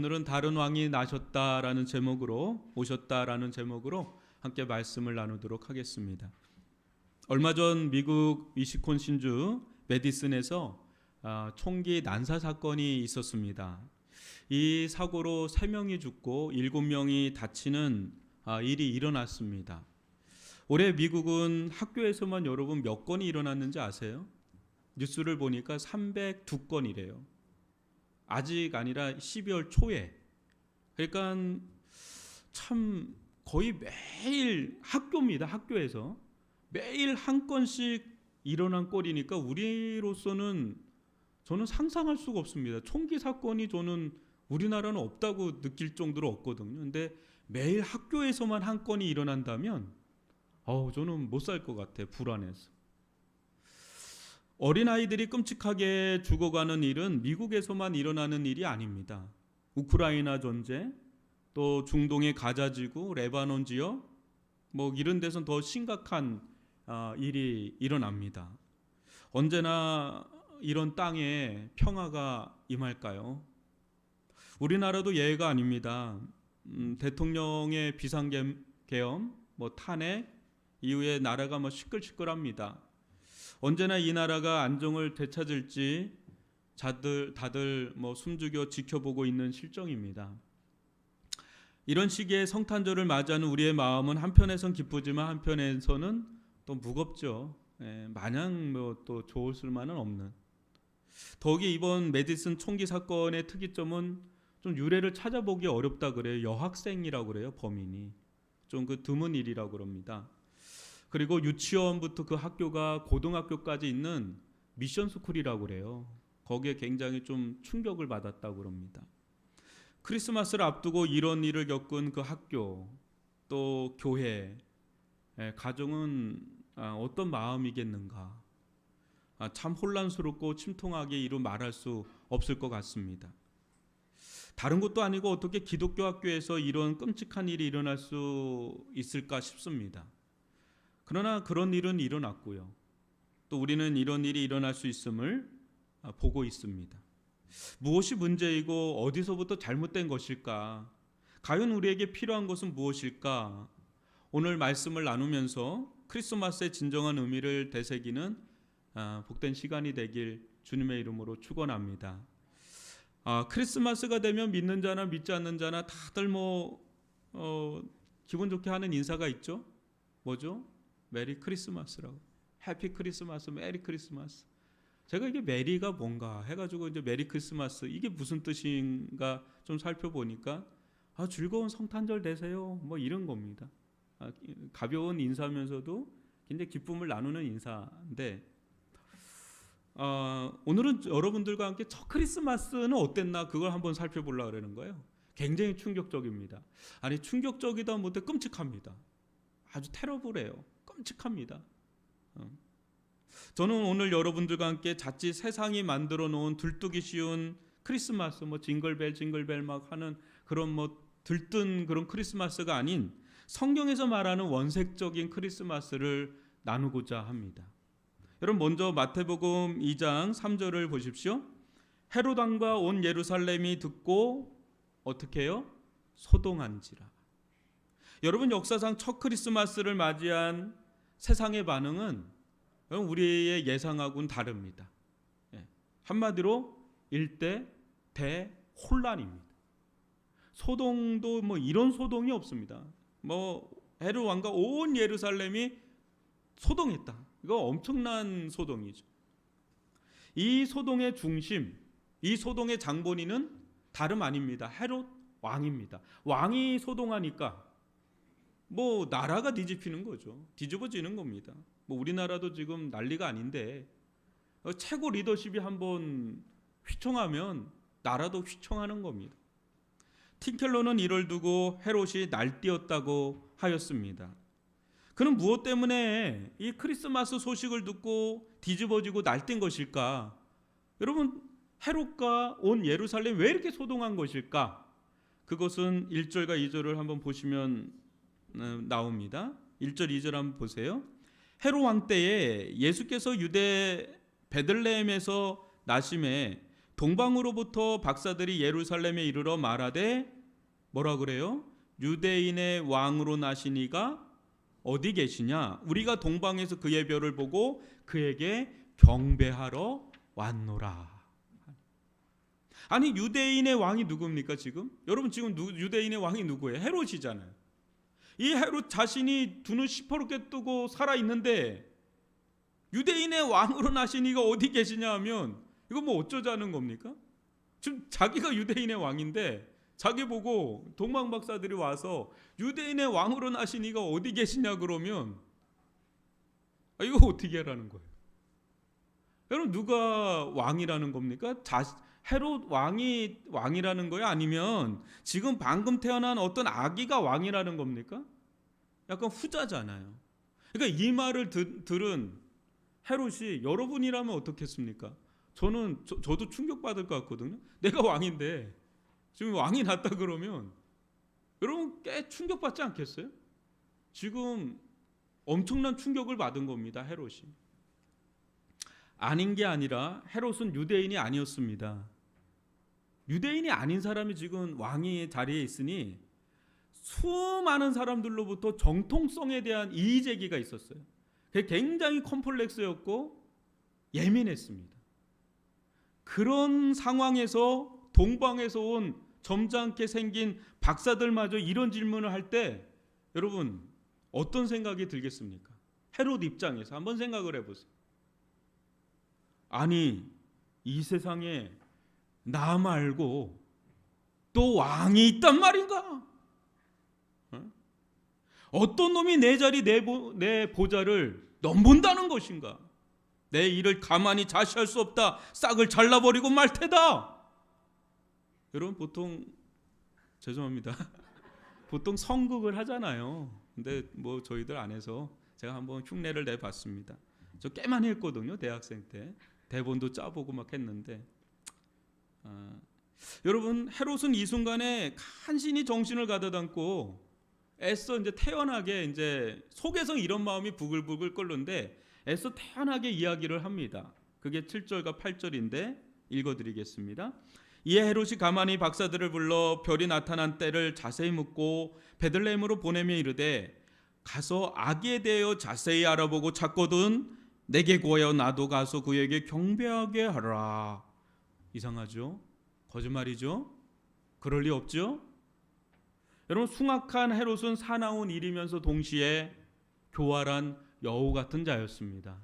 오늘은 다른 왕이 나셨다라는 제목으로 오셨다라는 제목으로 함께 말씀을 나누도록 하겠습니다. 얼마 전 미국 위스콘신주 메디슨에서 총기 난사 사건이 있었습니다. 이 사고로 3명이 죽고 7명이 다치는 일이 일어났습니다. 올해 미국은 학교에서만 여러분 몇 건이 일어났는지 아세요? 뉴스를 보니까 302건이래요. 아직 아니라 12월 초에. 그러니까 참 거의 매일 학교입니다. 학교에서 매일 한 건씩 일어난 꼴이니까 우리로서는 저는 상상할 수가 없습니다. 총기 사건이 저는 우리나라는 없다고 느낄 정도로 없거든요. 근데 매일 학교에서만 한 건이 일어난다면 저는 못 살 것 같아요. 불안해서. 어린아이들이 끔찍하게 죽어가는 일은 미국에서만 일어나는 일이 아닙니다. 우크라이나 전쟁, 또 중동의 가자지구, 레바논 지역, 이런 데선 더 심각한 일이 일어납니다. 언제나 이런 땅에 평화가 임할까요? 우리나라도 예외가 아닙니다. 대통령의 비상계엄, 탄핵 이후에 나라가 시끌시끌합니다. 언제나 이 나라가 안정을 되찾을지 다들 숨죽여 지켜보고 있는 실정입니다. 이런 시기에 성탄절을 맞이하는 우리의 마음은 한편에선 기쁘지만 한편에서는 또 무겁죠. 마냥 또 좋을 수만은 없는. 더욱이 이번 메디슨 총기 사건의 특이점은 좀 유래를 찾아보기 어렵다 그래요. 여학생이라고 그래요. 범인이 좀 드문 일이라고 그럽니다. 그리고 유치원부터 그 학교가 고등학교까지 있는 미션 스쿨이라고 그래요. 거기에 굉장히 좀 충격을 받았다고 그럽니다. 크리스마스를 앞두고 이런 일을 겪은 그 학교, 또 교회, 가정은 어떤 마음이겠는가. 참 혼란스럽고 침통하게 이루 말할 수 없을 것 같습니다. 다른 것도 아니고 어떻게 기독교 학교에서 이런 끔찍한 일이 일어날 수 있을까 싶습니다. 그러나 그런 일은 일어났고요. 또 우리는 이런 일이 일어날 수 있음을 보고 있습니다. 무엇이 문제이고 어디서부터 잘못된 것일까? 과연 우리에게 필요한 것은 무엇일까? 오늘 말씀을 나누면서 크리스마스의 진정한 의미를 되새기는 복된 시간이 되길 주님의 이름으로 축원합니다. 크리스마스가 되면 믿는 자나 믿지 않는 자나 다들 기분 좋게 하는 인사가 있죠. 뭐죠? 메리 크리스마스라고. 해피 크리스마스, 메리 크리스마스. 제가 이게 메리가 뭔가 해가지고 이제 메리 크리스마스 이게 무슨 뜻인가 좀 살펴보니까 즐거운 성탄절 되세요. 이런 겁니다. 가벼운 인사면서도 굉장히 기쁨을 나누는 인사인데 오늘은 여러분들과 함께 첫 크리스마스는 어땠나 그걸 한번 살펴보려고 그러는 거예요. 굉장히 충격적입니다. 아니 충격적이다 못해 끔찍합니다. 아주 테러블해요. 끔찍합니다. 저는 오늘 여러분들과 함께 자칫 세상이 만들어 놓은 들뜨기 쉬운 크리스마스 징글벨 막 하는 그런 들뜬 그런 크리스마스가 아닌 성경에서 말하는 원색적인 크리스마스를 나누고자 합니다. 여러분 먼저 마태복음 2장 3절을 보십시오. 헤롯 왕과 온 예루살렘이 듣고 어떻게 해요? 소동한지라. 여러분 역사상 첫 크리스마스를 맞이한 세상의 반응은 우리의 예상하고는 다릅니다. 한마디로 일대 대혼란입니다. 소동도 이런 소동이 없습니다. 헤롯 왕과 온 예루살렘이 소동했다. 이거 엄청난 소동이죠. 이 소동의 중심, 이 소동의 장본인은 다름 아닙니다. 헤롯 왕입니다. 왕이 소동하니까 나라가 뒤집히는 거죠. 뒤집어지는 겁니다. 우리나라도 지금 난리가 아닌데 최고 리더십이 한번 휘청하면 나라도 휘청하는 겁니다. 틴켈러는 이를 두고 헤롯이 날뛰었다고 하였습니다. 그는 무엇 때문에 이 크리스마스 소식을 듣고 뒤집어지고 날뛴 것일까? 여러분 헤롯과 온 예루살렘 왜 이렇게 소동한 것일까? 그것은 1절과 2절을 한번 보시면 나옵니다. 1절 2절 한번 보세요. 헤롯 왕 때에 예수께서 유대 베들레헴에서 나심에 동방으로부터 박사들이 예루살렘에 이르러 말하되 뭐라 그래요? 유대인의 왕으로 나신 이가 어디 계시냐? 우리가 동방에서 그의 별을 보고 그에게 경배하러 왔노라. 아니 유대인의 왕이 누굽니까 지금? 여러분 지금 유대인의 왕이 누구예요? 헤롯이잖아요. 이 헤롯 자신이 두 눈 시퍼렇게 뜨고 살아있는데 유대인의 왕으로 나신 이가 어디 계시냐 하면 이거 뭐 어쩌자는 겁니까? 지금 자기가 유대인의 왕인데 자기 보고 동방 박사들이 와서 유대인의 왕으로 나신 이가 어디 계시냐 그러면 이거 어떻게 하라는 거예요? 여러분 누가 왕이라는 겁니까? 헤롯 왕이라는 거예요? 아니면 지금 방금 태어난 어떤 아기가 왕이라는 겁니까? 약간 후자잖아요. 그러니까 이 말을 들은 헤롯이 여러분이라면 어떻겠습니까? 저도 충격받을 것 같거든요. 내가 왕인데 지금 왕이 났다 그러면 여러분 꽤 충격받지 않겠어요? 지금 엄청난 충격을 받은 겁니다. 헤롯이. 아닌 게 아니라 헤롯은 유대인이 아니었습니다. 유대인이 아닌 사람이 지금 왕의 자리에 있으니 수많은 사람들로부터 정통성에 대한 이의 제기가 있었어요. 그게 굉장히 컴플렉스였고 예민했습니다. 그런 상황에서 동방에서 온 점잖게 생긴 박사들마저 이런 질문을 할 때 여러분 어떤 생각이 들겠습니까? 헤롯 입장에서 한번 생각을 해보세요. 아니 이 세상에 나 말고 또 왕이 있단 말인가? 어떤 놈이 내 자리 내 보좌를 넘본다는 것인가? 내 일을 가만히 자시할 수 없다. 싹을 잘라버리고 말 테다. 여러분 보통 죄송합니다. 보통 성극을 하잖아요. 근데 뭐 저희들 안에서 제가 한번 흉내를 내봤습니다. 저 꽤 많이 했거든요. 대학생 때 대본도 짜보고 막 했는데 여러분 헤롯은 이 순간에 간신히 정신을 가다듬고 애써 이제 태연하게 이제 속에서 이런 마음이 부글부글 끓는데 애써 태연하게 이야기를 합니다. 그게 7절과 8절인데 읽어드리겠습니다. 이에 헤롯이 가만히 박사들을 불러 별이 나타난 때를 자세히 묻고 베들레헴으로 보내며 이르되 가서 아기에 대하여 자세히 알아보고 찾거든 내게 구하여 나도 가서 그에게 경배하게 하라. 이상하죠? 거짓말이죠? 그럴 리 없죠? 여러분 숭악한 헤롯은 사나운 일이면서 동시에 교활한 여우 같은 자였습니다.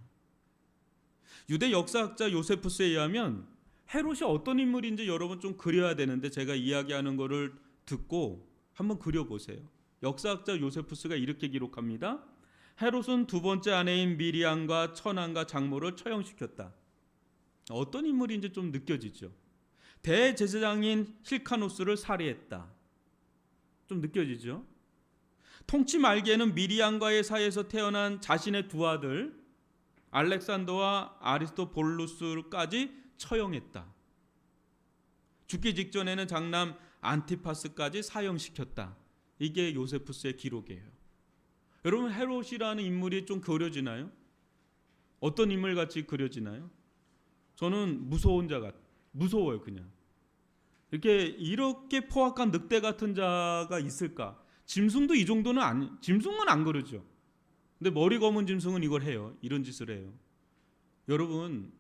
유대 역사학자 요세푸스에 의하면 헤롯이 어떤 인물인지 여러분 좀 그려야 되는데 제가 이야기하는 거를 듣고 한번 그려보세요. 역사학자 요세푸스가 이렇게 기록합니다. 헤롯은 두 번째 아내인 미리암과 천한과 장모를 처형시켰다. 어떤 인물인지 좀 느껴지죠. 대제사장인 힐카노스를 살해했다. 좀 느껴지죠. 통치 말기에는 미리암과의 사이에서 태어난 자신의 두 아들 알렉산더와 아리스토볼루스까지 처형했다. 죽기 직전에는 장남 안티파스까지 사형시켰다. 이게 요세푸스의 기록이에요. 여러분 헤롯이라는 인물이 좀 그려지나요? 어떤 인물같이 그려지나요? 저는 무서워요 그냥. 이렇게 포악한 늑대 같은 자가 있을까? 짐승도 이 정도는 짐승은 안 그러죠. 근데 머리 검은 짐승은 이걸 해요. 이런 짓을 해요. 여러분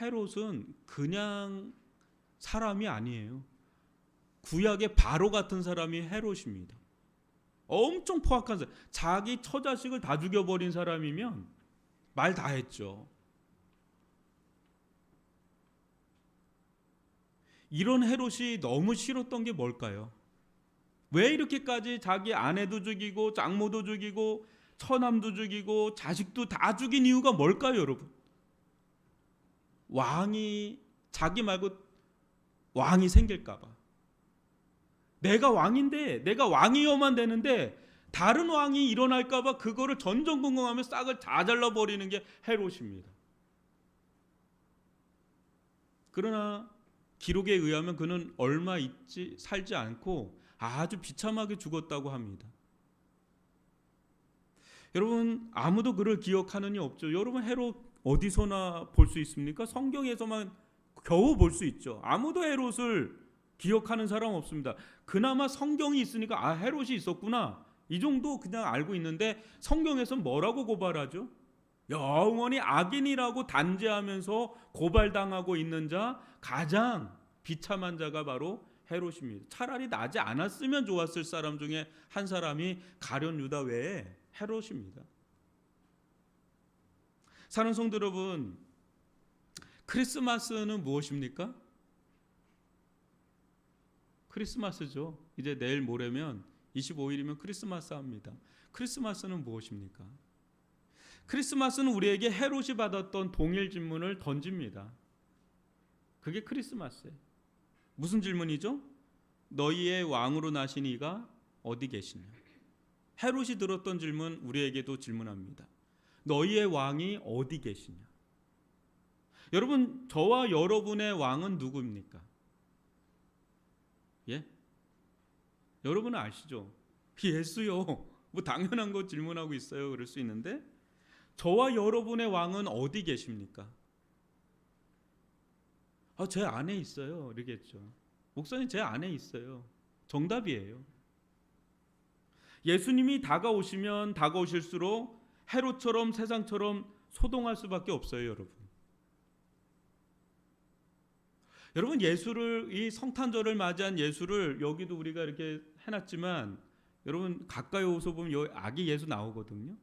헤롯은 그냥 사람이 아니에요. 구약의 바로 같은 사람이 헤롯입니다. 엄청 포악한 사람. 자기 처자식을 다 죽여버린 사람이면 말 다 했죠. 이런 헤롯이 너무 싫었던 게 뭘까요? 왜 이렇게까지 자기 아내도 죽이고 장모도 죽이고 처남도 죽이고 자식도 다 죽인 이유가 뭘까요, 여러분? 자기 말고 왕이 생길까 봐. 내가 왕인데 내가 왕이어만 되는데 다른 왕이 일어날까 봐 그거를 전전긍긍하며 싹을 다 잘라버리는 게 헤롯입니다. 그러나 기록에 의하면 그는 얼마 살지 않고 아주 비참하게 죽었다고 합니다. 여러분 아무도 그를 기억하는 이 없죠. 여러분 헤롯 어디서나 볼 수 있습니까? 성경에서만 겨우 볼 수 있죠. 아무도 헤롯을 기억하는 사람 없습니다. 그나마 성경이 있으니까 아, 헤롯이 있었구나, 이 정도 그냥 알고 있는데, 성경에서 뭐라고 고발하죠? 영원히 악인이라고 단죄하면서 고발당하고 있는 자, 가장 비참한 자가 바로 헤롯입니다. 차라리 나지 않았으면 좋았을 사람 중에 한 사람이 가룟 유다 외에 헤롯입니다. 사랑하는 성도 여러분, 크리스마스는 무엇입니까? 크리스마스죠. 이제 내일 모레면 25일이면 크리스마스 합니다. 크리스마스는 무엇입니까? 크리스마스는 우리에게 헤롯이 받았던 동일 질문을 던집니다. 그게 크리스마스예요. 무슨 질문이죠? 너희의 왕으로 나신 이가 어디 계시냐? 헤롯이 들었던 질문 우리에게도 질문합니다. 너희의 왕이 어디 계시냐? 여러분, 저와 여러분의 왕은 누구입니까? 예? 여러분은 아시죠? 예수요. 뭐 당연한 거 질문하고 있어요. 그럴 수 있는데, 저와 여러분의 왕은 어디 계십니까? 아, 제 안에 있어요. 이러겠죠. 목사님, 제 안에 있어요. 정답이에요. 예수님이 다가오시면 다가오실수록 헤롯처럼 세상처럼 소동할 수밖에 없어요, 여러분. 여러분, 예수를, 이 성탄절을 맞이한 예수를 여기도 우리가 이렇게 해놨지만, 여러분 가까이 오서 보면 여기 아기 예수 나오거든요.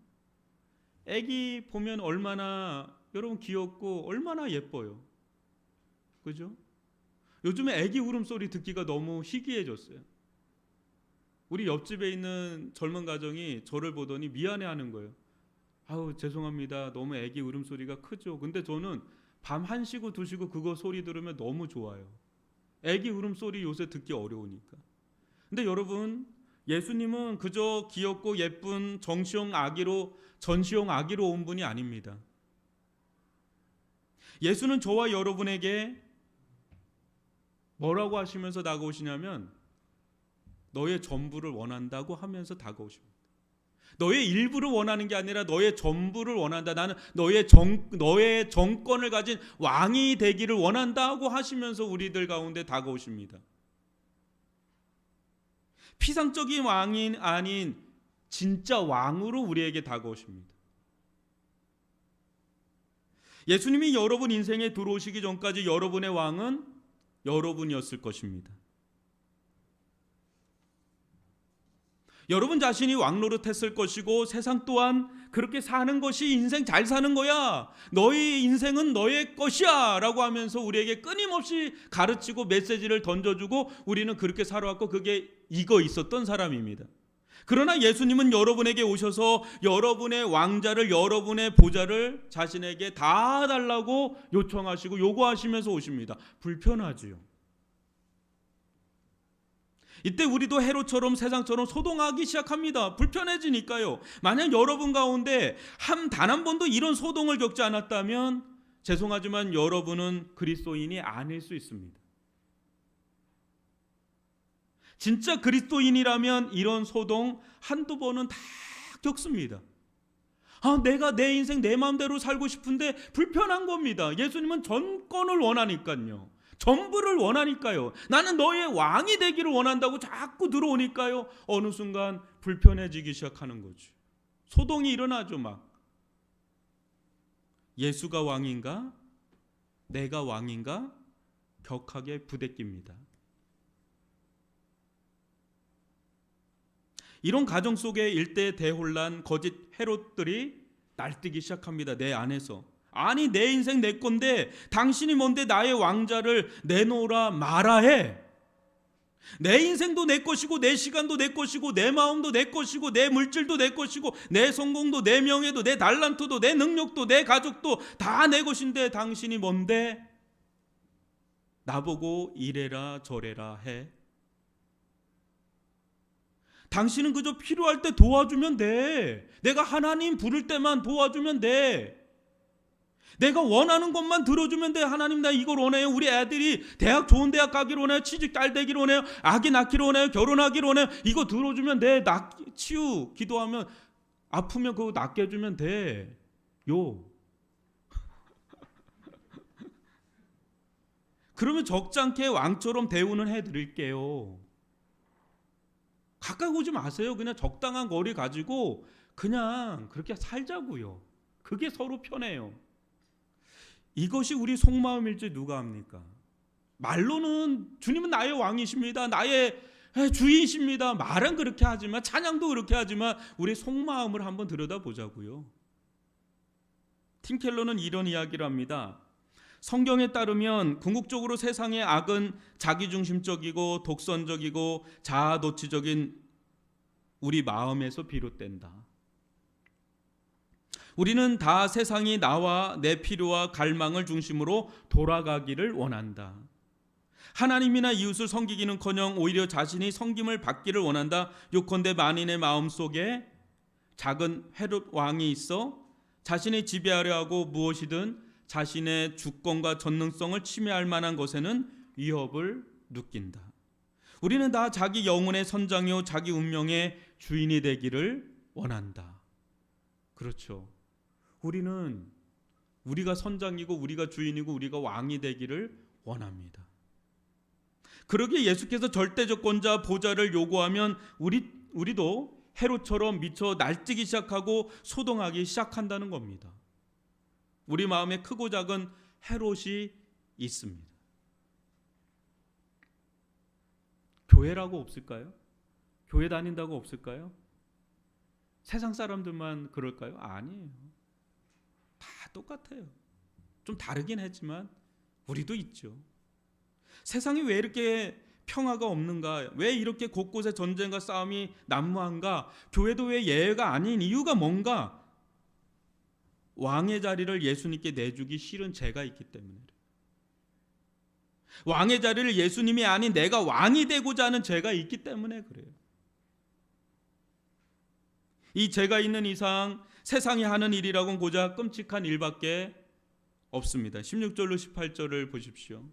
아기 보면 얼마나 여러분 귀엽고 얼마나 예뻐요. 그죠? 요즘에 아기 울음소리 듣기가 너무 희귀해졌어요. 우리 옆집에 있는 젊은 가정이 저를 보더니 미안해하는 거예요. 아우, 죄송합니다. 너무 아기 울음소리가 크죠. 근데 저는 밤 1시고 2시고 그거 소리 들으면 너무 좋아요. 아기 울음소리 요새 듣기 어려우니까. 근데 여러분, 예수님은 그저 귀엽고 예쁜 전시용 아기로 온 분이 아닙니다. 예수는 저와 여러분에게 뭐라고 하시면서 다가오시냐면, 너의 전부를 원한다고 하면서 다가오십니다. 너의 일부를 원하는 게 아니라 너의 전부를 원한다. 나는 너의 정권을 가진 왕이 되기를 원한다고 하시면서 우리들 가운데 다가오십니다. 피상적인 왕이 아닌 진짜 왕으로 우리에게 다가오십니다. 예수님이 여러분 인생에 들어오시기 전까지 여러분의 왕은 여러분이었을 것입니다. 여러분 자신이 왕 노릇했을 것이고, 세상 또한 그렇게 사는 것이 인생 잘 사는 거야, 너희 인생은 너의 것이야 라고 하면서 우리에게 끊임없이 가르치고 메시지를 던져주고, 우리는 그렇게 살아왔고 그게 이거 있었던 사람입니다. 그러나 예수님은 여러분에게 오셔서 여러분의 왕자를, 여러분의 보좌를 자신에게 다 달라고 요청하시고 요구하시면서 오십니다. 불편하지요. 이때 우리도 헤롯처럼 세상처럼 소동하기 시작합니다. 불편해지니까요. 만약 여러분 가운데 단 한 번도 이런 소동을 겪지 않았다면 죄송하지만 여러분은 그리스도인이 아닐 수 있습니다. 진짜 그리스도인이라면 이런 소동 한두 번은 다 겪습니다. 아, 내가 내 인생 내 마음대로 살고 싶은데 불편한 겁니다. 예수님은 전권을 원하니까요. 전부를 원하니까요. 나는 너의 왕이 되기를 원한다고 자꾸 들어오니까요. 어느 순간 불편해지기 시작하는 거죠. 소동이 일어나죠. 막 예수가 왕인가? 내가 왕인가? 격하게 부대낍니다. 이런 가정 속에 일대 대혼란, 거짓 헤롯들이 날뛰기 시작합니다. 내 안에서. 아니, 내 인생 내 건데 당신이 뭔데 나의 왕자를 내놓으라 말아 해. 내 인생도 내 것이고 내 시간도 내 것이고 내 마음도 내 것이고 내 물질도 내 것이고 내 성공도 내 명예도 내 달란트도 내 능력도 내 가족도 다 내 것인데 당신이 뭔데 나보고 이래라 저래라 해. 당신은 그저 필요할 때 도와주면 돼. 내가 하나님 부를 때만 도와주면 돼. 내가 원하는 것만 들어주면 돼. 하나님, 나 이걸 원해요. 우리 애들이 대학 좋은 대학 가기를 원해요. 취직 잘 되기를 원해요. 아기 낳기를 원해요. 결혼하기를 원해요. 이거 들어주면 돼. 치유 기도하면 아프면 그거 낫게 해주면 돼. 요. 그러면 적잖게 왕처럼 대우는 해드릴게요. 가까이 오지 마세요. 그냥 적당한 거리 가지고 그냥 그렇게 살자고요. 그게 서로 편해요. 이것이 우리 속마음일지 누가 합니까? 말로는 주님은 나의 왕이십니다. 나의 주인이십니다. 말은 그렇게 하지만, 찬양도 그렇게 하지만 우리 속마음을 한번 들여다보자고요. 팀 켈러는 이런 이야기를 합니다. 성경에 따르면 궁극적으로 세상의 악은 자기중심적이고 독선적이고 자아도취적인 우리 마음에서 비롯된다. 우리는 다 세상이 나와 내 필요와 갈망을 중심으로 돌아가기를 원한다. 하나님이나 이웃을 섬기기는커녕 오히려 자신이 섬김을 받기를 원한다. 요컨대 만인의 마음속에 작은 헤롯 왕이 있어 자신이 지배하려 하고 무엇이든 자신의 주권과 전능성을 침해할 만한 것에는 위협을 느낀다. 우리는 다 자기 영혼의 선장이요 자기 운명의 주인이 되기를 원한다. 그렇죠. 우리는 우리가 선장이고 우리가 주인이고 우리가 왕이 되기를 원합니다. 그러기에 예수께서 절대적권자 보좌를 요구하면 우리도 헤롯처럼 미쳐 날뛰기 시작하고 소동하기 시작한다는 겁니다. 우리 마음에 크고 작은 헤롯이 있습니다. 교회라고 없을까요? 교회 다닌다고 없을까요? 세상 사람들만 그럴까요? 아니에요. 다 똑같아요. 좀 다르긴 했지만 우리도 있죠. 세상이 왜 이렇게 평화가 없는가? 왜 이렇게 곳곳에 전쟁과 싸움이 난무한가? 교회도 왜 예외가 아닌 이유가 뭔가? 왕의 자리를 예수님께 내주기 싫은 제가 있기 때문에. 왕의 자리를 예수님이 아닌 내가 왕이 되고자 하는 제가 있기 때문에 그래요. 이 제가 있는 이상 세상이 하는 일이라고는 고작 끔찍한 일밖에 없습니다. 16절로 18절을 보십시오.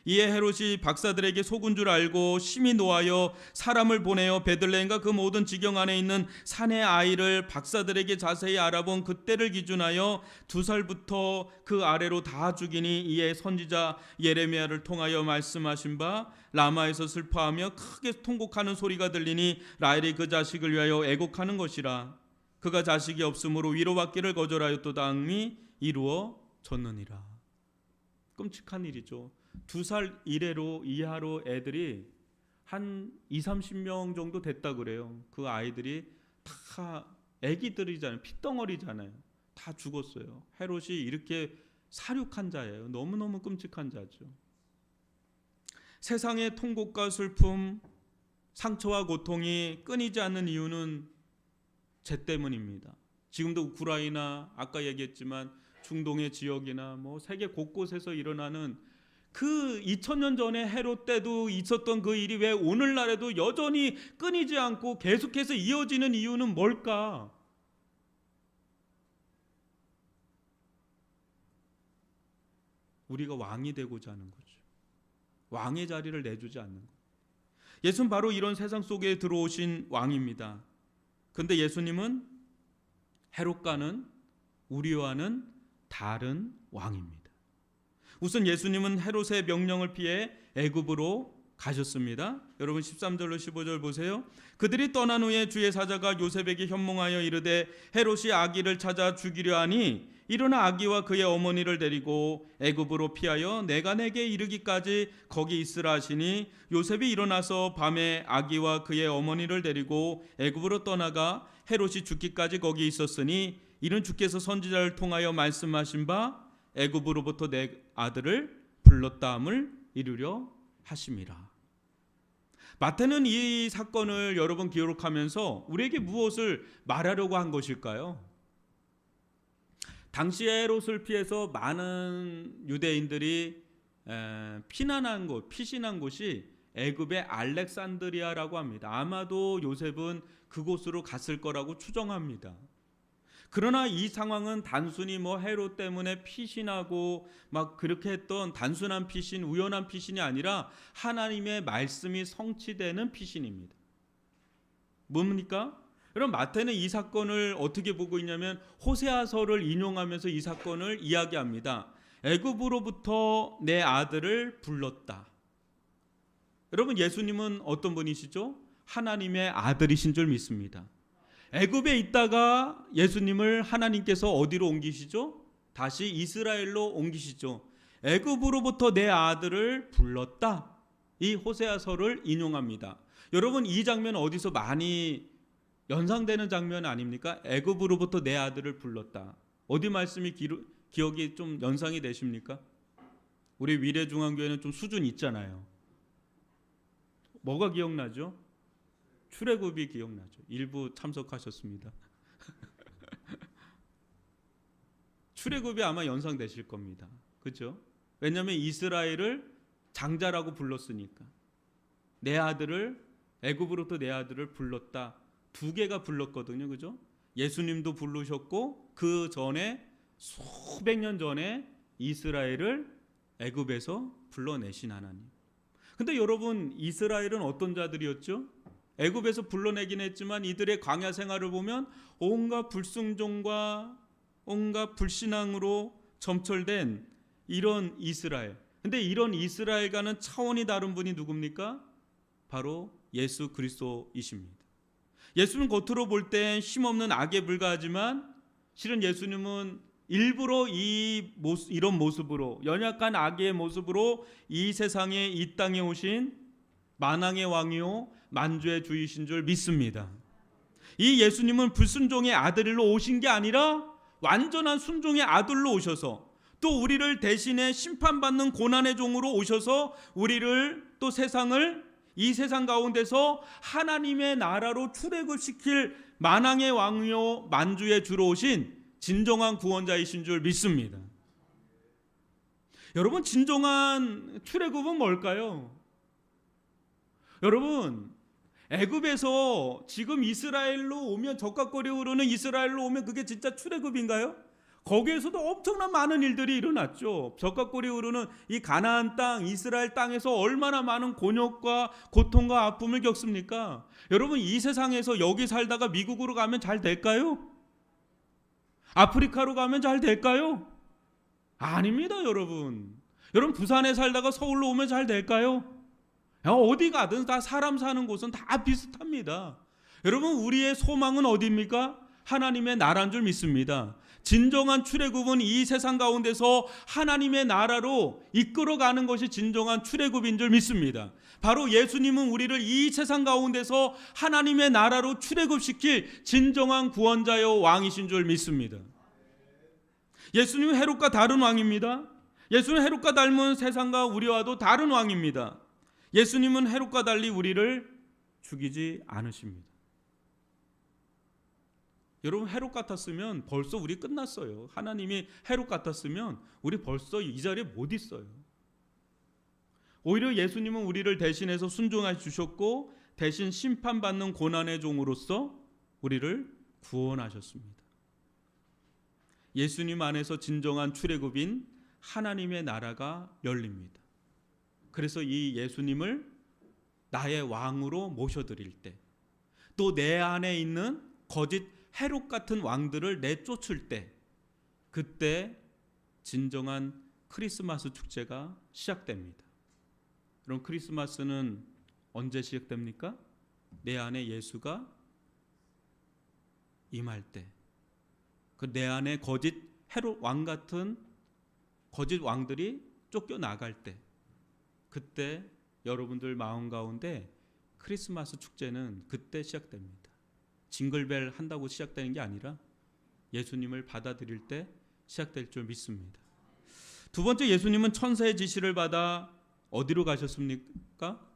이에 헤롯이 박사들에게 속은 줄 알고 심히 노하여 사람을 보내어 베들레헴과 그 모든 지경 안에 있는 산의 아이를 박사들에게 자세히 알아본 그때를 기준하여 2살부터 그 아래로 다 죽이니, 이에 선지자 예레미야를 통하여 말씀하신 바 라마에서 슬퍼하며 크게 통곡하는 소리가 들리니 라헬이 그 자식을 위하여 애곡하는 것이라. 그가 자식이 없으므로 위로받기를 거절하였도다 함이 이루어졌느니라. 끔찍한 일이죠. 2살 이하로 애들이 한 20-30명 정도 됐다 그래요. 그 아이들이 다 애기들이잖아요. 핏덩어리잖아요. 다 죽었어요. 헤롯이 이렇게 사륙한 자예요. 너무너무 끔찍한 자죠. 세상의 통곡과 슬픔, 상처와 고통이 끊이지 않는 이유는 죄 때문입니다. 지금도 우크라이나, 아까 얘기했지만 중동의 지역이나 세계 곳곳에서 일어나는 그 2000년 전에 헤롯 때도 있었던 그 일이 왜 오늘날에도 여전히 끊이지 않고 계속해서 이어지는 이유는 뭘까? 우리가 왕이 되고자 하는 거죠. 왕의 자리를 내주지 않는 것. 예수는 바로 이런 세상 속에 들어오신 왕입니다. 그런데 예수님은 헤롯과는, 우리와는 다른 왕입니다. 우선 예수님은 헤롯의 명령을 피해 애굽으로 가셨습니다. 여러분 13절로 15절 보세요. 그들이 떠난 후에 주의 사자가 요셉에게 현몽하여 이르되 헤롯이 아기를 찾아 죽이려 하니 일어나 아기와 그의 어머니를 데리고 애굽으로 피하여 내가 내게 이르기까지 거기 있으라 하시니, 요셉이 일어나서 밤에 아기와 그의 어머니를 데리고 애굽으로 떠나가 헤롯이 죽기까지 거기 있었으니, 이는 주께서 선지자를 통하여 말씀하신 바 애굽으로부터 내 아들을 불렀다함을 이루려 하심이라. 마태는 이 사건을 여러 번 기록하면서 우리에게 무엇을 말하려고 한 것일까요? 당시 헤롯을 피해서 많은 유대인들이 피신한 곳이 애굽의 알렉산드리아라고 합니다. 아마도 요셉은 그곳으로 갔을 거라고 추정합니다. 그러나 이 상황은 단순히 헤롯 때문에 피신하고 막 그렇게 했던 단순한 피신, 우연한 피신이 아니라 하나님의 말씀이 성취되는 피신입니다. 뭡니까? 여러분, 마태는 이 사건을 어떻게 보고 있냐면 호세아서를 인용하면서 이 사건을 이야기합니다. 애굽으로부터 내 아들을 불렀다. 여러분, 예수님은 어떤 분이시죠? 하나님의 아들이신 줄 믿습니다. 애굽에 있다가 예수님을 하나님께서 어디로 옮기시죠? 다시 이스라엘로 옮기시죠. 애굽으로부터 내 아들을 불렀다. 이 호세아서를 인용합니다. 여러분, 이 장면 어디서 많이 연상되는 장면 아닙니까? 애굽으로부터 내 아들을 불렀다. 어디 말씀이 기억이 좀 연상이 되십니까? 우리 위례중앙교회는 좀 수준 있잖아요. 뭐가 기억나죠? 출애굽이 기억나죠. 일부 참석하셨습니다. 출애굽이 아마 연상되실 겁니다. 그렇죠? 왜냐하면 이스라엘을 장자라고 불렀으니까. 내 아들을, 애굽으로부터 내 아들을 불렀다. 두 개가 불렀거든요. 그죠? 예수님도 부르셨고 그 전에 수백 년 전에 이스라엘을 애굽에서 불러내신 하나님. 근데 여러분, 이스라엘은 어떤 자들이었죠? 애굽에서 불러내긴 했지만 이들의 광야 생활을 보면 온갖 불순종과 온갖 불신앙으로 점철된 이런 이스라엘. 근데 이런 이스라엘과는 차원이 다른 분이 누굽니까? 바로 예수 그리스도이십니다. 예수는 겉으로 볼 땐 힘없는 악에 불과하지만 실은 예수님은 일부러 이런 모습으로, 연약한 악의 모습으로 이 세상에, 이 땅에 오신 만왕의 왕이요 만주의 주이신 줄 믿습니다. 이 예수님은 불순종의 아들로 오신 게 아니라 완전한 순종의 아들로 오셔서 또 우리를 대신에 심판받는 고난의 종으로 오셔서 우리를 또 세상을, 이 세상 가운데서 하나님의 나라로 출애굽시킬 만왕의 왕이요 만주의 주로 오신 진정한 구원자이신 줄 믿습니다. 여러분, 진정한 출애굽은 뭘까요? 여러분, 애굽에서 지금 이스라엘로 오면, 적각거리고 흐르는 이스라엘로 오면 그게 진짜 출애굽인가요? 거기에서도 엄청난 많은 일들이 일어났죠. 적각거리고 흐르는 이 가나안 땅, 이스라엘 땅에서 얼마나 많은 곤욕과 고통과 아픔을 겪습니까? 여러분, 이 세상에서 여기 살다가 미국으로 가면 잘 될까요? 아프리카로 가면 잘 될까요? 아닙니다, 여러분. 여러분, 부산에 살다가 서울로 오면 잘 될까요? 어디 가든 다 사람 사는 곳은 다 비슷합니다. 여러분, 우리의 소망은 어디입니까? 하나님의 나라인 줄 믿습니다. 진정한 출애굽은 이 세상 가운데서 하나님의 나라로 이끌어가는 것이 진정한 출애굽인 줄 믿습니다. 바로 예수님은 우리를 이 세상 가운데서 하나님의 나라로 출애굽시킬 진정한 구원자여 왕이신 줄 믿습니다. 예수님은 헤롯과 다른 왕입니다. 예수님은 헤롯과 닮은 세상과 우리와도 다른 왕입니다. 예수님은 헤롯과 달리 우리를 죽이지 않으십니다. 여러분, 헤롯 같았으면 벌써 우리 끝났어요. 하나님이 헤롯 같았으면 우리 벌써 이 자리에 못 있어요. 오히려 예수님은 우리를 대신해서 순종해 주셨고 대신 심판받는 고난의 종으로서 우리를 구원하셨습니다. 예수님 안에서 진정한 출애굽인 하나님의 나라가 열립니다. 그래서 이 예수님을 나의 왕으로 모셔드릴 때, 또 내 안에 있는 거짓 헤롯 같은 왕들을 내쫓을 때, 그때 진정한 크리스마스 축제가 시작됩니다. 그럼 크리스마스는 언제 시작됩니까? 내 안에 예수가 임할 때, 그 내 안에 거짓 헤롯 왕 같은 거짓 왕들이 쫓겨나갈 때, 그때 여러분들 마음 가운데 크리스마스 축제는 그때 시작됩니다. 징글벨 한다고 시작되는 게 아니라 예수님을 받아들일 때 시작될 줄 믿습니다. 두 번째, 예수님은 천사의 지시를 받아 어디로 가셨습니까?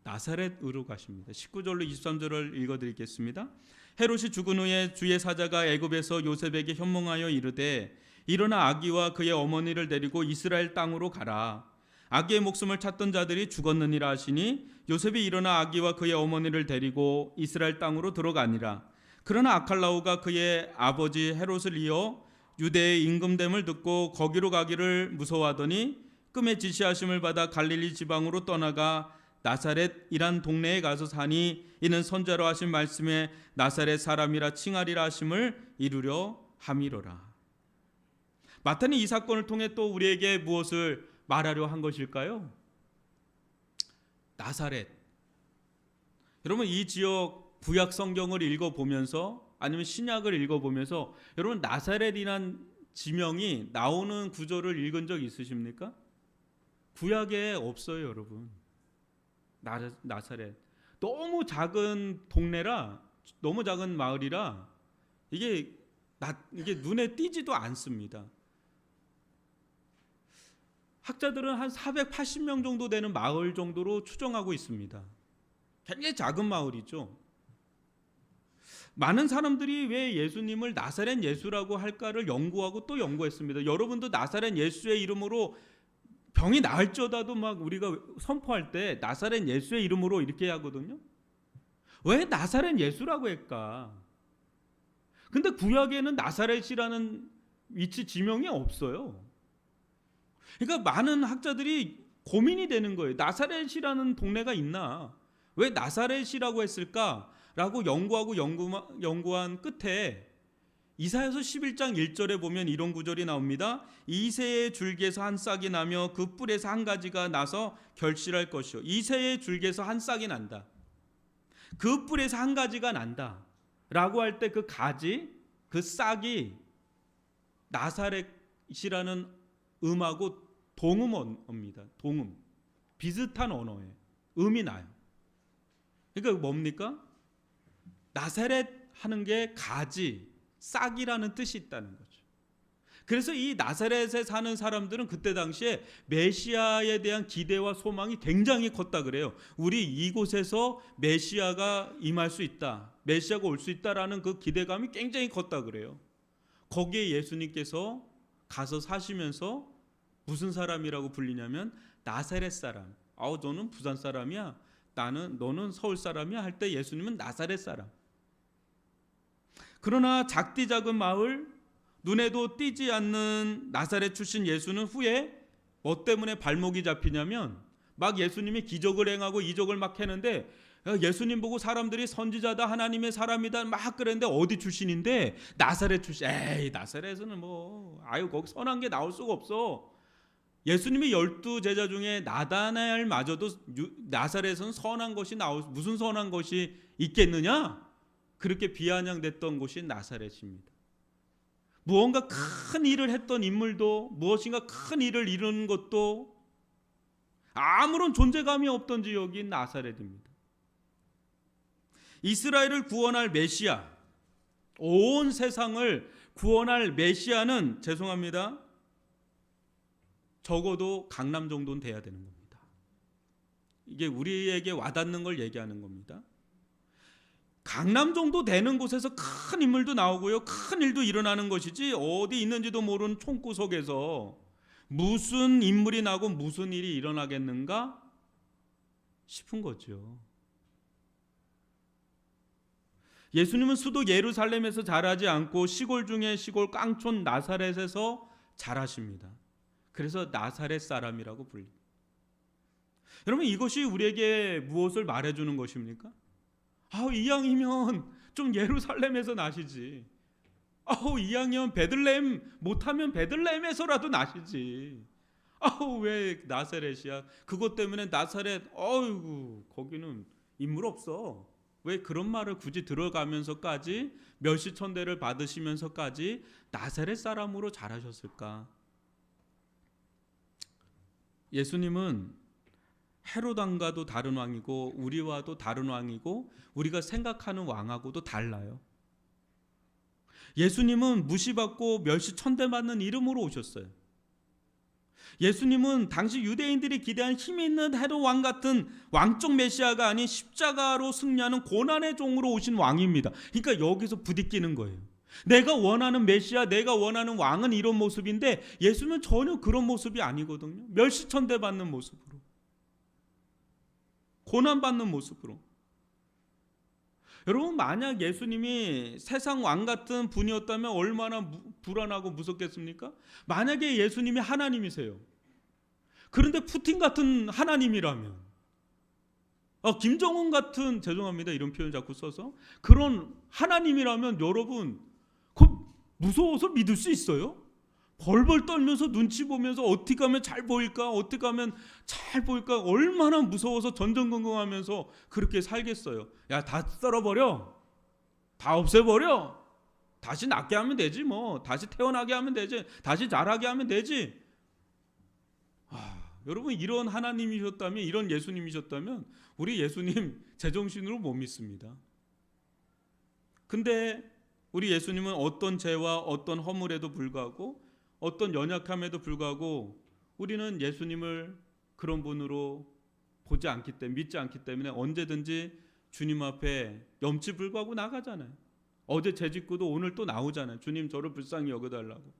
나사렛으로 가십니다. 19절로 23절을 읽어드리겠습니다. 헤롯이 죽은 후에 주의 사자가 애굽에서 요셉에게 현몽하여 이르되 일어나 아기와 그의 어머니를 데리고 이스라엘 땅으로 가라. 아기의 목숨을 찾던 자들이 죽었느니라 하시니 요셉이 일어나 아기와 그의 어머니를 데리고 이스라엘 땅으로 들어가니라. 그러나 아칼라오가 그의 아버지 헤롯을 이어 유대의 임금됨을 듣고 거기로 가기를 무서워하더니 꿈의 지시하심을 받아 갈릴리 지방으로 떠나가 나사렛이란 동네에 가서 사니 이는 선자로 하신 말씀에 나사렛 사람이라 칭하리라 하심을 이루려 함이로라. 마태는 이 사건을 통해 또 우리에게 무엇을 말하려 한 것일까요? 나사렛. 여러분, 이 지역 구약 성경을 읽어보면서 아니면 신약을 읽어보면서 여러분 나사렛이란 지명이 나오는 구절을 읽은 적 있으십니까? 구약에 없어요, 여러분. 나사렛. 너무 작은 동네라, 너무 작은 마을이라 이게 눈에 띄지도 않습니다. 학자들은 한 480명 정도 되는 마을 정도로 추정하고 있습니다. 굉장히 작은 마을이죠. 많은 사람들이 왜 예수님을 나사렛 예수라고 할까를 연구하고 또 연구했습니다. 여러분도 나사렛 예수의 이름으로 병이 나을지어다도 막 우리가 선포할 때 나사렛 예수의 이름으로 이렇게 하거든요. 왜 나사렛 예수라고 할까? 근데 구약에는 나사렛이라는 위치 지명이 없어요. 그러니까 많은 학자들이 고민이 되는 거예요. 나사렛이라는 동네가 있나? 왜 나사렛이라고 했을까라고 연구한 끝에 이사야서 11장 1절에 보면 이런 구절이 나옵니다. 이새의 줄기에서 한 싹이 나며 그 뿔에서 한 가지가 나서 결실할 것이요. 이새의 줄기에서 한 싹이 난다. 그 뿔에서 한 가지가 난다 라고 할 때 그 가지, 그 싹이 나사렛이라는 음하고 동음 언어입니다. 동음. 비슷한 언어에 음이 나요. 그러니까 뭡니까? 나사렛 하는 게 가지, 싹이라는 뜻이 있다는 거죠. 그래서 이 나사렛에 사는 사람들은 그때 당시에 메시아에 대한 기대와 소망이 굉장히 컸다 그래요. 우리 이곳에서 메시아가 임할 수 있다, 메시아가 올 수 있다라는 그 기대감이 굉장히 컸다 그래요. 거기에 예수님께서 가서 사시면서 무슨 사람이라고 불리냐면 나사렛 사람. 너는 부산 사람이야, 너는 서울 사람이야 할 때 예수님은 나사렛 사람. 그러나 작디 작은 마을, 눈에도 띄지 않는 나사렛 출신 예수는 후에 뭐 때문에 발목이 잡히냐면 막 예수님이 기적을 행하고 이적을 막 했는데 예수님 보고 사람들이 선지자다, 하나님의 사람이다 막 그랬는데 어디 출신인데? 나사렛 출신. 에이, 나사렛은 거기 선한 게 나올 수가 없어. 예수님의 12제자 중에 나다나엘마저도 나사렛은 선한 것이 무슨 선한 것이 있겠느냐? 그렇게 비아냥됐던 곳이 나사렛입니다. 무언가 큰 일을 했던 인물도, 무엇인가 큰 일을 이루는 것도 아무런 존재감이 없던 지역인 나사렛입니다. 이스라엘을 구원할 메시아, 온 세상을 구원할 메시아는 죄송합니다, 적어도 강남 정도는 돼야 되는 겁니다. 이게 우리에게 와닿는 걸 얘기하는 겁니다. 강남 정도 되는 곳에서 큰 인물도 나오고요, 큰 일도 일어나는 것이지 어디 있는지도 모르는 총구석에서 무슨 인물이 나고 무슨 일이 일어나겠는가 싶은 거죠. 예수님은 수도 예루살렘에서 자라지 않고 시골 중에 시골 깡촌 나사렛에서 자라십니다. 그래서 나사렛 사람이라고 불립니다. 여러분, 이것이 우리에게 무엇을 말해주는 것입니까? 이왕이면 좀 예루살렘에서 나시지. 이왕이면 베들레헴 못하면 베들레헴에서라도 나시지. 왜 나사렛이야? 그것 때문에 나사렛, 거기는 인물 없어. 왜 그런 말을 굳이 들어가면서까지 멸시천대를 받으시면서까지 나사렛 사람으로 자라셨을까? 예수님은 헤롯 왕과도 다른 왕이고 우리와도 다른 왕이고 우리가 생각하는 왕하고도 달라요. 예수님은 무시받고 멸시천대받는 이름으로 오셨어요. 예수님은 당시 유대인들이 기대한 힘이 있는 헤롯 왕 같은 왕적 메시아가 아닌 십자가로 승리하는 고난의 종으로 오신 왕입니다. 그러니까 여기서 부딪히는 거예요. 내가 원하는 메시아, 내가 원하는 왕은 이런 모습인데 예수님은 전혀 그런 모습이 아니거든요. 멸시천대받는 모습으로, 고난받는 모습으로. 여러분, 만약 예수님이 세상 왕 같은 분이었다면 얼마나 불안하고 무섭겠습니까? 만약에 예수님이 하나님이세요. 그런데 푸틴 같은 하나님이라면, 김정은 같은, 죄송합니다 이런 표현 자꾸 써서, 그런 하나님이라면 여러분 그 무서워서 믿을 수 있어요? 벌벌 떨면서 눈치 보면서 어떻게 하면 잘 보일까? 어떻게 하면 잘 보일까? 얼마나 무서워서 전전긍긍하면서 그렇게 살겠어요. 야, 다 썰어버려. 다 없애버려. 다시 낫게 하면 되지 뭐. 다시 태어나게 하면 되지. 다시 자라게 하면 되지. 여러분, 이런 하나님이셨다면, 이런 예수님이셨다면 우리 예수님 제정신으로 못 믿습니다. 근데 우리 예수님은 어떤 죄와 어떤 허물에도 불구하고, 어떤 연약함에도 불구하고 우리는 예수님을 그런 분으로 보지 않기 때문에, 믿지 않기 때문에 언제든지 주님 앞에 염치불구하고 나가잖아요. 어제 제 짓고도 오늘 또 나오잖아요. 주님, 저를 불쌍히 여겨달라고,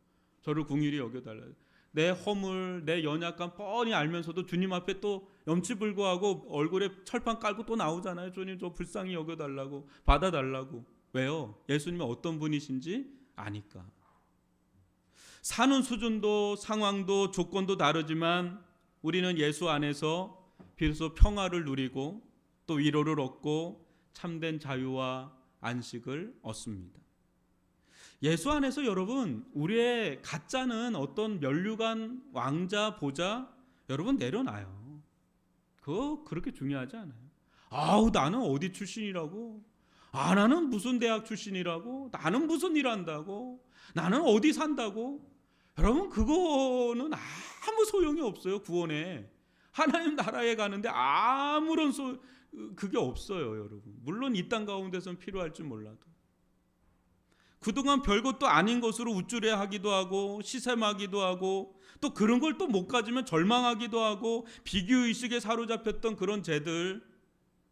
저를 긍휼히 여겨달라고. 내 허물, 내 연약감 뻔히 알면서도 주님 앞에 또 염치불구하고 얼굴에 철판 깔고 또 나오잖아요. 주님, 저 불쌍히 여겨달라고, 받아달라고. 왜요? 예수님이 어떤 분이신지 아니까. 사는 수준도 상황도 조건도 다르지만 우리는 예수 안에서 비로소 평화를 누리고 또 위로를 얻고 참된 자유와 안식을 얻습니다. 예수 안에서 여러분, 우리의 가짜는 어떤 면류관, 왕자, 보좌 여러분 내려놔요. 그거 그렇게 중요하지 않아요. 아우, 나는 어디 출신이라고, 나는 무슨 대학 출신이라고, 나는 무슨 일 한다고, 나는 어디 산다고. 여러분, 그거는 아무 소용이 없어요. 구원에, 하나님 나라에 가는데 아무런 그게 없어요. 여러분, 물론 이 땅 가운데서는 필요할지 몰라도 그동안 별것도 아닌 것으로 우쭐해하기도 하고 시샘하기도 하고 또 그런 걸 또 못 가지면 절망하기도 하고 비교의식에 사로잡혔던 그런 죄들,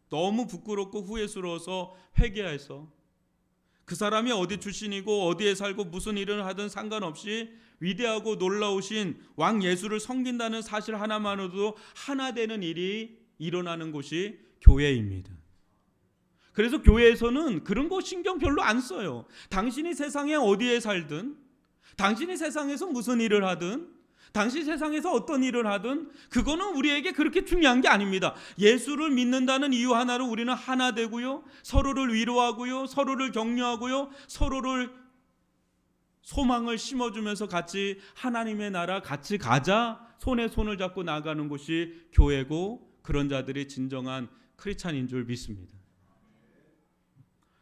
너무 부끄럽고 후회스러워서 회개해서 그 사람이 어디 출신이고 어디에 살고 무슨 일을 하든 상관없이 위대하고 놀라우신 왕 예수를 섬긴다는 사실 하나만으로도 하나 되는 일이 일어나는 곳이 교회입니다. 그래서 교회에서는 그런 거 신경 별로 안 써요. 당신이 세상에 어디에 살든, 당신이 세상에서 무슨 일을 하든, 당신 세상에서 어떤 일을 하든 그거는 우리에게 그렇게 중요한 게 아닙니다. 예수를 믿는다는 이유 하나로 우리는 하나 되고요, 서로를 위로하고요, 서로를 격려하고요, 서로를 소망을 심어주면서 같이 하나님의 나라 같이 가자, 손에 손을 잡고 나가는 곳이 교회고, 그런 자들이 진정한 크리스찬인 줄 믿습니다.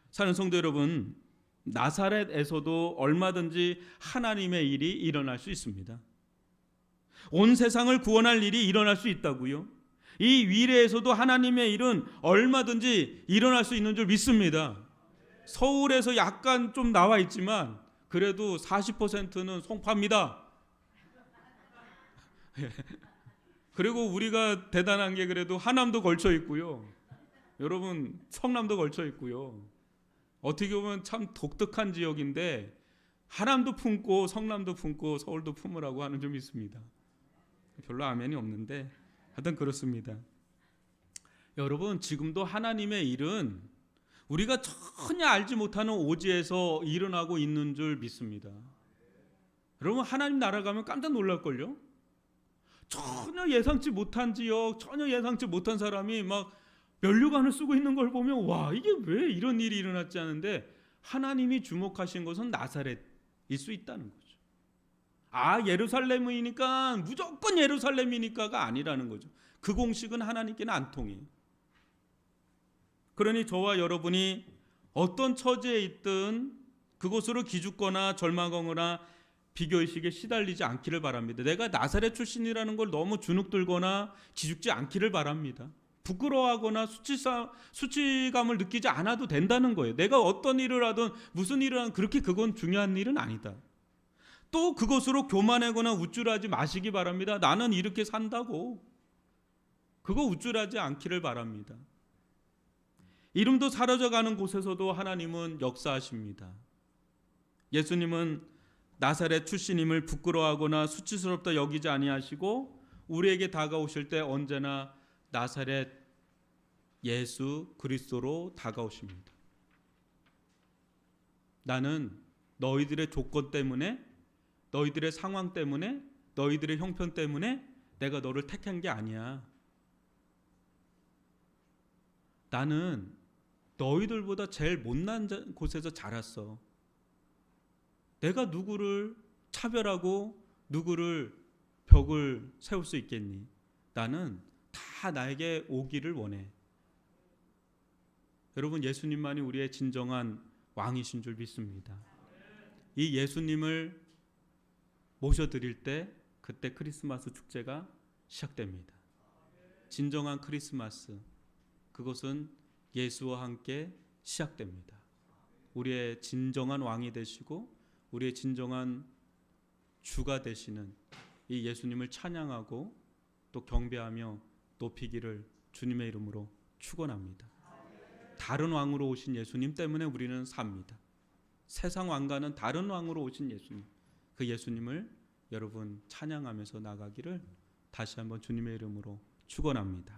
사는 성도 여러분, 나사렛에서도 얼마든지 하나님의 일이 일어날 수 있습니다. 온 세상을 구원할 일이 일어날 수 있다고요. 이 위례에서도 하나님의 일은 얼마든지 일어날 수 있는 줄 믿습니다. 서울에서 약간 좀 나와 있지만 그래도 40%는 송파입니다. 그리고 우리가 대단한 게 그래도 하남도 걸쳐 있고요. 여러분, 성남도 걸쳐 있고요. 어떻게 보면 참 독특한 지역인데 하남도 품고 성남도 품고 서울도 품으라고 하는 좀 있습니다. 별로 아멘이 없는데 하여튼 그렇습니다. 여러분, 지금도 하나님의 일은 우리가 전혀 알지 못하는 오지에서 일어나고 있는 줄 믿습니다. 여러분, 하나님 나라 가면 깜짝 놀랄걸요. 전혀 예상치 못한 지역, 전혀 예상치 못한 사람이 막 면류관을 쓰고 있는 걸 보면 와, 이게 왜 이런 일이 일어났지 하는데, 하나님이 주목하신 것은 나사렛일 수 있다는 거죠. 예루살렘이니까 무조건 예루살렘이니까가 아니라는 거죠. 그 공식은 하나님께는 안 통해요. 그러니 저와 여러분이 어떤 처지에 있든 그곳으로 기죽거나 절망하거나 비교의식에 시달리지 않기를 바랍니다. 내가 나사렛 출신이라는 걸 너무 주눅들거나 기죽지 않기를 바랍니다. 부끄러워하거나 수치감을 느끼지 않아도 된다는 거예요. 내가 어떤 일을 하든 무슨 일을 하든 그렇게 그건 중요한 일은 아니다. 또 그것으로 교만하거나 우쭐하지 마시기 바랍니다. 나는 이렇게 산다고. 그거 우쭐하지 않기를 바랍니다. 이름도 사라져가는 곳에서도 하나님은 역사하십니다. 예수님은 나사렛 출신임을 부끄러워하거나 수치스럽다 여기지 아니하시고 우리에게 다가오실 때 언제나 나사렛 예수 그리스도로 다가오십니다. 나는 너희들의 조건 때문에, 너희들의 상황 때문에, 너희들의 형편 때문에 내가 너를 택한 게 아니야. 나는 너희들보다 제일 못난 곳에서 자랐어. 내가 누구를 차별하고 누구를 벽을 세울 수 있겠니? 나는 다 나에게 오기를 원해. 여러분, 예수님만이 우리의 진정한 왕이신 줄 믿습니다. 이 예수님을 모셔드릴 때 그때 크리스마스 축제가 시작됩니다. 진정한 크리스마스, 그것은 예수와 함께 시작됩니다. 우리의 진정한 왕이 되시고 우리의 진정한 주가 되시는 이 예수님을 찬양하고 또 경배하며 높이기를 주님의 이름으로 축원합니다. 다른 왕으로 오신 예수님 때문에 우리는 삽니다. 세상 왕과는 다른 왕으로 오신 예수님, 그 예수님을 여러분 찬양하면서 나가기를 다시 한번 주님의 이름으로 축원합니다.